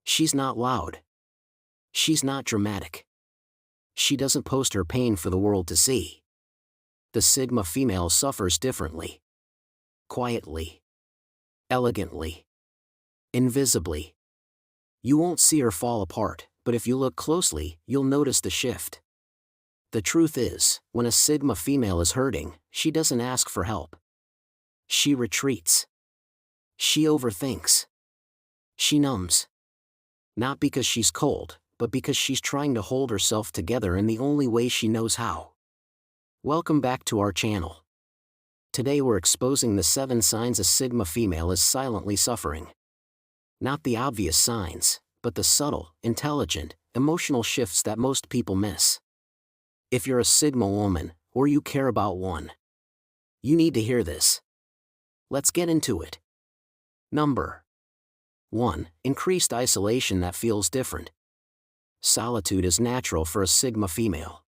She's not loud. She's not dramatic. She doesn't post her pain for the world to see. The Sigma female suffers differently. Quietly. Elegantly. Invisibly. You won't see her fall apart, but if you look closely, you'll notice the shift. The truth is, when a Sigma female is hurting, she doesn't ask for help. She retreats. She overthinks. She numbs. Not because she's cold, but because she's trying to hold herself together in the only way she knows how. Welcome back to our channel. Today we're exposing the 7 signs a Sigma female is silently suffering. Not the obvious signs, but the subtle, intelligent, emotional shifts that most people miss. If you're a Sigma woman, or you care about one, you need to hear this. Let's get into it. Number 1. Increased isolation that feels different. Solitude is natural for a Sigma female.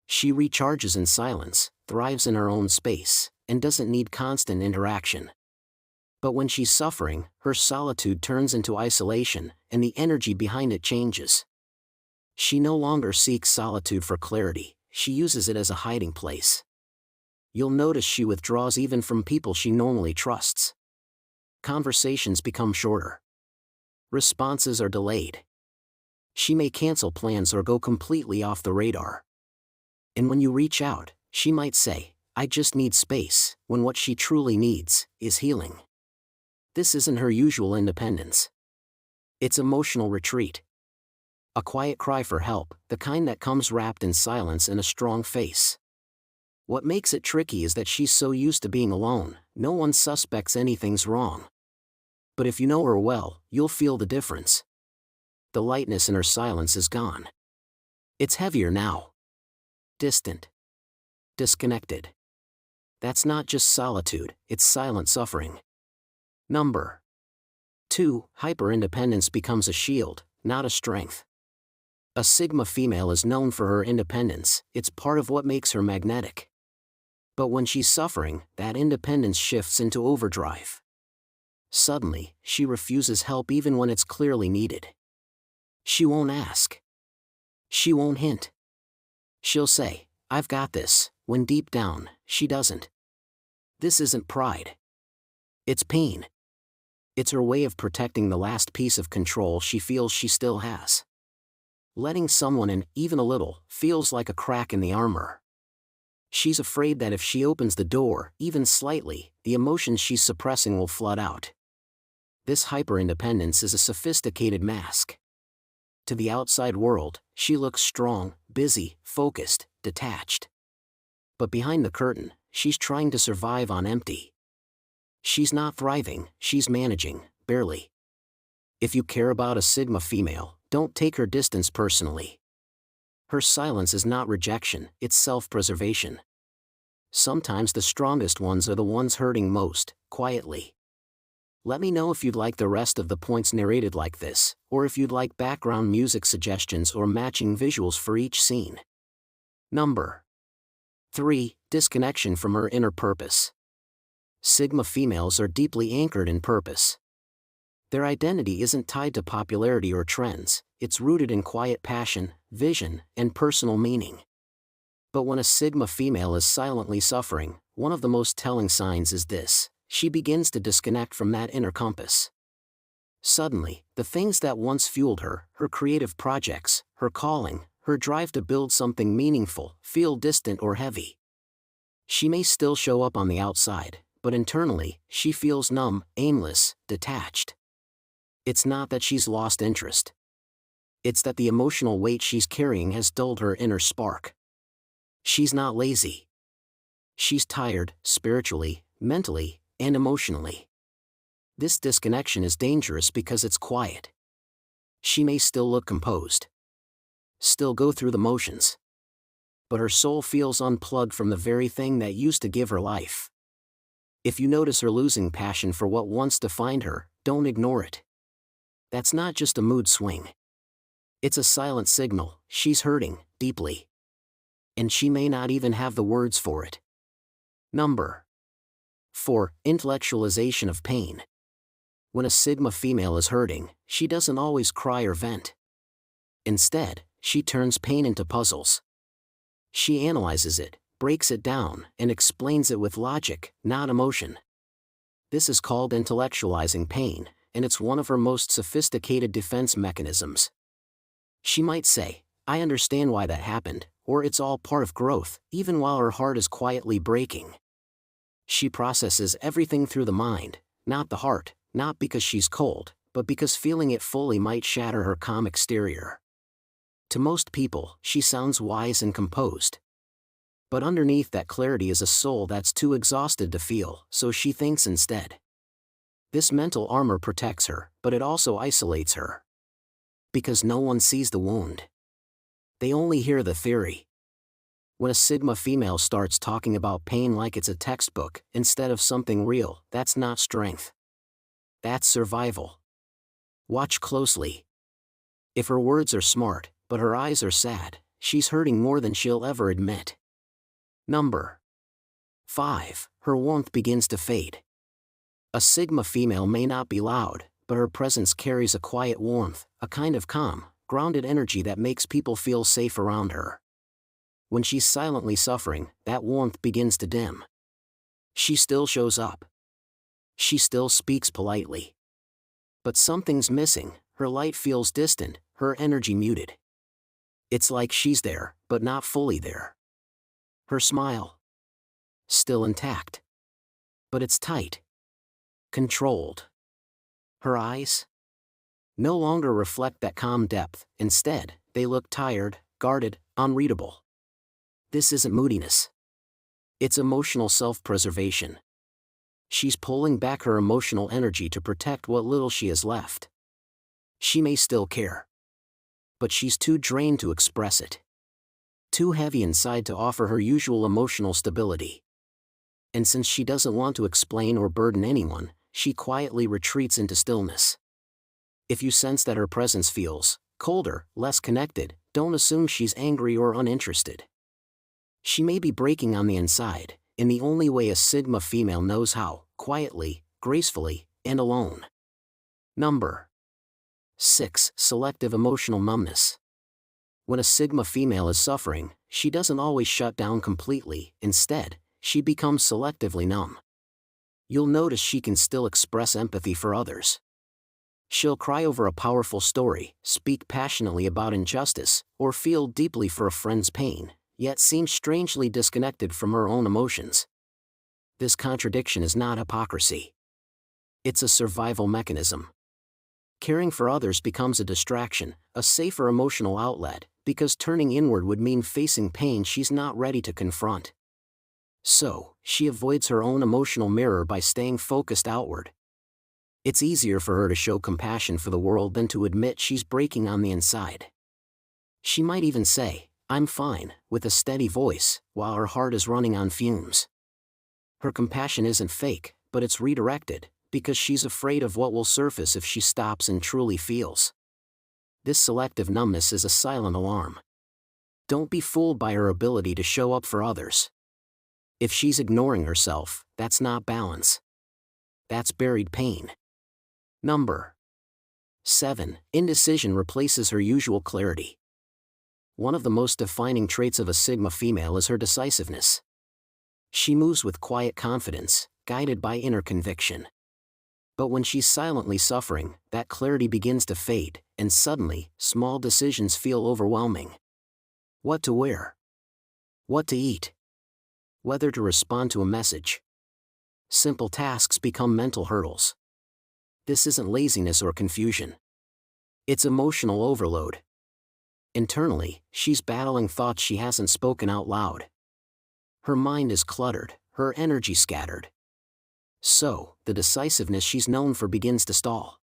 She recharges in silence, thrives in her own space, and doesn't need constant interaction. But when she's suffering, her solitude turns into isolation, and the energy behind it changes. She no longer seeks solitude for clarity, she uses it as a hiding place. You'll notice she withdraws even from people she normally trusts. Conversations become shorter. Responses are delayed. She may cancel plans or go completely off the radar. And when you reach out, she might say, "I just need space," when what she truly needs is healing. This isn't her usual independence. It's emotional retreat. A quiet cry for help, the kind that comes wrapped in silence and a strong face. What makes it tricky is that she's so used to being alone, no one suspects anything's wrong. But if you know her well, you'll feel the difference. The lightness in her silence is gone. It's heavier now. Distant. Disconnected. That's not just solitude, it's silent suffering. Number 2. Hyper-independence becomes a shield, not a strength. A Sigma female is known for her independence, it's part of what makes her magnetic. But when she's suffering, that independence shifts into overdrive. Suddenly, she refuses help even when it's clearly needed. She won't ask. She won't hint. She'll say, "I've got this," when deep down, she doesn't. This isn't pride. It's pain. It's her way of protecting the last piece of control she feels she still has. Letting someone in, even a little, feels like a crack in the armor. She's afraid that if she opens the door, even slightly, the emotions she's suppressing will flood out. This hyper-independence is a sophisticated mask. To the outside world, she looks strong, busy, focused, detached. But behind the curtain, she's trying to survive on empty. She's not thriving, she's managing, barely. If you care about a Sigma female, don't take her distance personally. Her silence is not rejection, it's self-preservation. Sometimes the strongest ones are the ones hurting most, quietly. Let me know if you'd like the rest of the points narrated like this, or if you'd like background music suggestions or matching visuals for each scene. Number 3. Disconnection from her inner purpose. Sigma females are deeply anchored in purpose. Their identity isn't tied to popularity or trends, it's rooted in quiet passion, vision, and personal meaning. But when a Sigma female is silently suffering, one of the most telling signs is this: she begins to disconnect from that inner compass. Suddenly, the things that once fueled her, her creative projects, her calling, her drive to build something meaningful, feel distant or heavy. She may still show up on the outside, but internally, she feels numb, aimless, detached. It's not that she's lost interest. It's that the emotional weight she's carrying has dulled her inner spark. She's not lazy. She's tired, spiritually, mentally, and emotionally. This disconnection is dangerous because it's quiet. She may still look composed. Still go through the motions. But her soul feels unplugged from the very thing that used to give her life. If you notice her losing passion for what once defined her, don't ignore it. That's not just a mood swing. It's a silent signal, she's hurting, deeply. And she may not even have the words for it. Number 4. Intellectualization of pain. When a Sigma female is hurting, she doesn't always cry or vent. Instead, she turns pain into puzzles. She analyzes it, breaks it down, and explains it with logic, not emotion. This is called intellectualizing pain, and it's one of her most sophisticated defense mechanisms. She might say, "I understand why that happened," or "it's all part of growth," even while her heart is quietly breaking. She processes everything through the mind, not the heart, not because she's cold, but because feeling it fully might shatter her calm exterior. To most people, she sounds wise and composed. But underneath that clarity is a soul that's too exhausted to feel, so she thinks instead. This mental armor protects her, but it also isolates her. Because no one sees the wound. They only hear the theory. When a Sigma female starts talking about pain like it's a textbook, instead of something real, that's not strength. That's survival. Watch closely. If her words are smart, but her eyes are sad, she's hurting more than she'll ever admit. Number 5. Her warmth begins to fade. A Sigma female may not be loud, but her presence carries a quiet warmth, a kind of calm, grounded energy that makes people feel safe around her. When she's silently suffering, that warmth begins to dim. She still shows up. She still speaks politely. But something's missing, her light feels distant, her energy muted. It's like she's there, but not fully there. Her smile, still intact. But it's tight. Controlled. Her eyes no longer reflect that calm depth, instead, they look tired, guarded, unreadable. This isn't moodiness. It's emotional self-preservation. She's pulling back her emotional energy to protect what little she has left. She may still care. But she's too drained to express it. Too heavy inside to offer her usual emotional stability. And since she doesn't want to explain or burden anyone, she quietly retreats into stillness. If you sense that her presence feels colder, less connected, don't assume she's angry or uninterested. She may be breaking on the inside, in the only way a Sigma female knows how, quietly, gracefully, and alone. Number 6. Selective emotional numbness. When a Sigma female is suffering, she doesn't always shut down completely, instead, she becomes selectively numb. You'll notice she can still express empathy for others. She'll cry over a powerful story, speak passionately about injustice, or feel deeply for a friend's pain, yet seem strangely disconnected from her own emotions. This contradiction is not hypocrisy. It's a survival mechanism. Caring for others becomes a distraction, a safer emotional outlet, because turning inward would mean facing pain she's not ready to confront. So, she avoids her own emotional mirror by staying focused outward. It's easier for her to show compassion for the world than to admit she's breaking on the inside. She might even say, "I'm fine," with a steady voice, while her heart is running on fumes. Her compassion isn't fake, but it's redirected, because she's afraid of what will surface if she stops and truly feels. This selective numbness is a silent alarm. Don't be fooled by her ability to show up for others. If she's ignoring herself, that's not balance. That's buried pain. Number 7. Indecision replaces her usual clarity. One of the most defining traits of a Sigma female is her decisiveness. She moves with quiet confidence, guided by inner conviction. But when she's silently suffering, that clarity begins to fade, and suddenly, small decisions feel overwhelming. What to wear? What to eat? Whether to respond to a message? Simple tasks become mental hurdles. This isn't laziness or confusion. It's emotional overload. Internally, she's battling thoughts she hasn't spoken out loud. Her mind is cluttered, her energy scattered. So, the decisiveness she's known for begins to stall.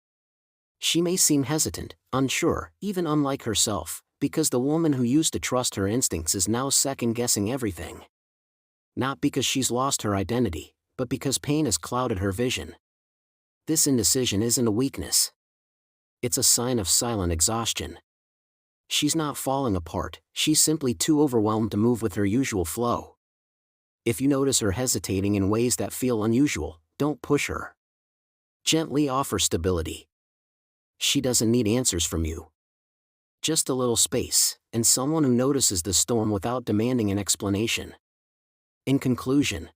She may seem hesitant, unsure, even unlike herself, because the woman who used to trust her instincts is now second-guessing everything. Not because she's lost her identity, but because pain has clouded her vision. This indecision isn't a weakness. It's a sign of silent exhaustion. She's not falling apart, she's simply too overwhelmed to move with her usual flow. If you notice her hesitating in ways that feel unusual, don't push her. Gently offer stability. She doesn't need answers from you. Just a little space, and someone who notices the storm without demanding an explanation. In conclusion,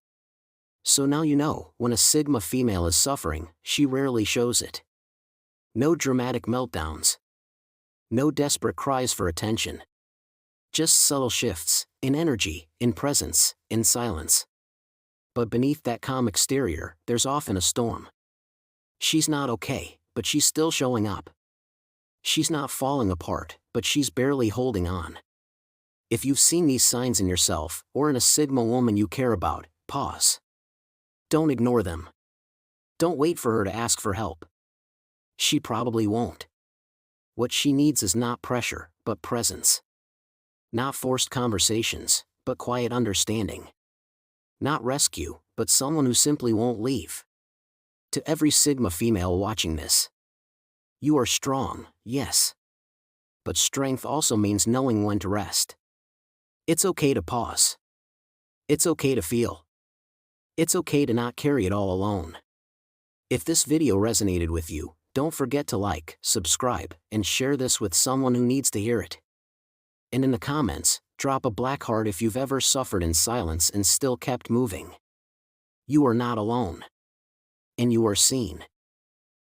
so now you know, when a Sigma female is suffering, she rarely shows it. No dramatic meltdowns. No desperate cries for attention. Just subtle shifts, in energy, in presence, in silence. But beneath that calm exterior, there's often a storm. She's not okay, but she's still showing up. She's not falling apart, but she's barely holding on. If you've seen these signs in yourself, or in a Sigma woman you care about, pause. Don't ignore them. Don't wait for her to ask for help. She probably won't. What she needs is not pressure, but presence. Not forced conversations, but quiet understanding. Not rescue, but someone who simply won't leave. To every Sigma female watching this, you are strong, yes. But strength also means knowing when to rest. It's okay to pause. It's okay to feel. It's okay to not carry it all alone. If this video resonated with you, don't forget to like, subscribe, and share this with someone who needs to hear it. And in the comments, drop a black heart if you've ever suffered in silence and still kept moving. You are not alone. And you are seen.